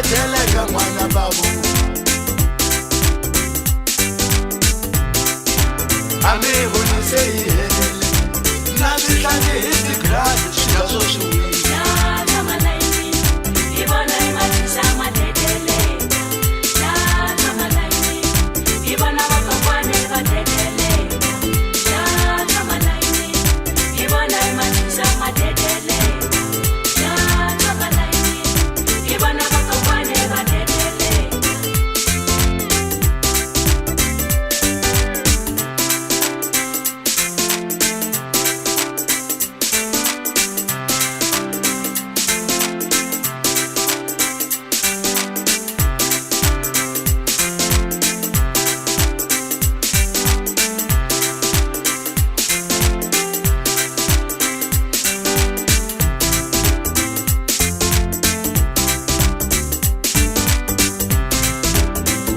dedeleka mwana babu amigo niseyele nazihlange izigradi shikazoshuwile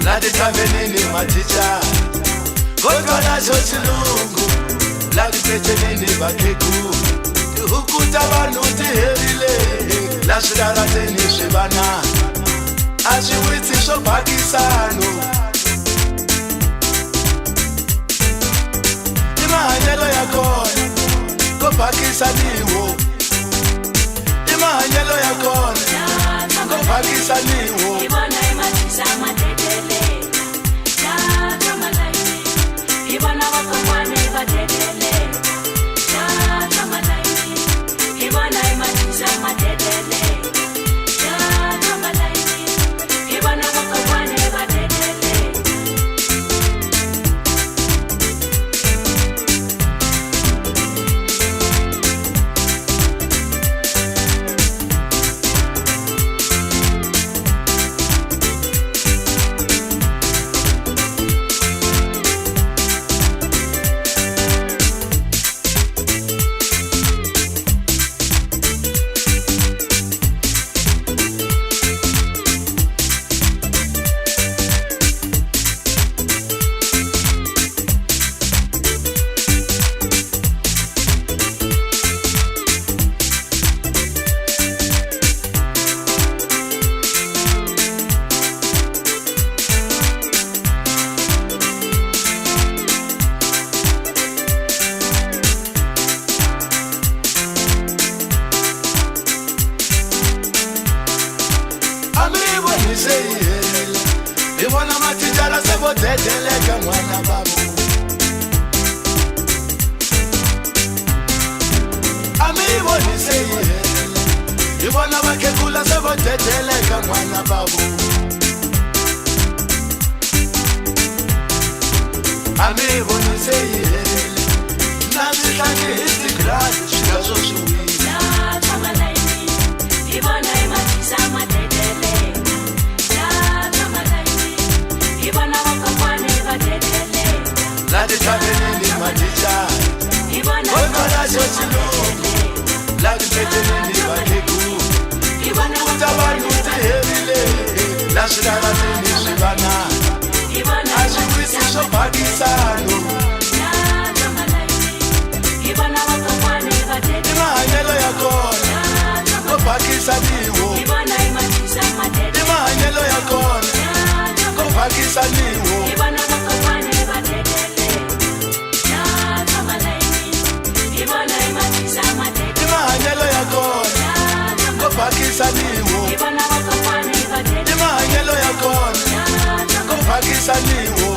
Ladithavenini maticha kodwa naso silungu ladiphethelini bakheku ukuta vanhu tiherile laswikarateni swivana a swi witsi swo bakisano i mahanyelo ya kona ko bakisaniwo i mahanyelo ya kona ko bakisaniwo Ibona matijara sebo dedeleka mwana babu amigo niseyele ibona bakekula sebo dedeleka mwana babu amigo niseyele nazihlange izigradi shikazoshuwile Ladithavenini maticha kodwa naso silungu ladiphethelini bakheku ukuta vanhu tiherile laswikarateni swivana a swi witsi swo bakisano i mahanyelo ya kona ko bakisaniwo i mahanyelo ya kona ko bakisaniwo imahanyelo ya kona ko bakisaniwo imahanyelo ya kona ko bakisaniwo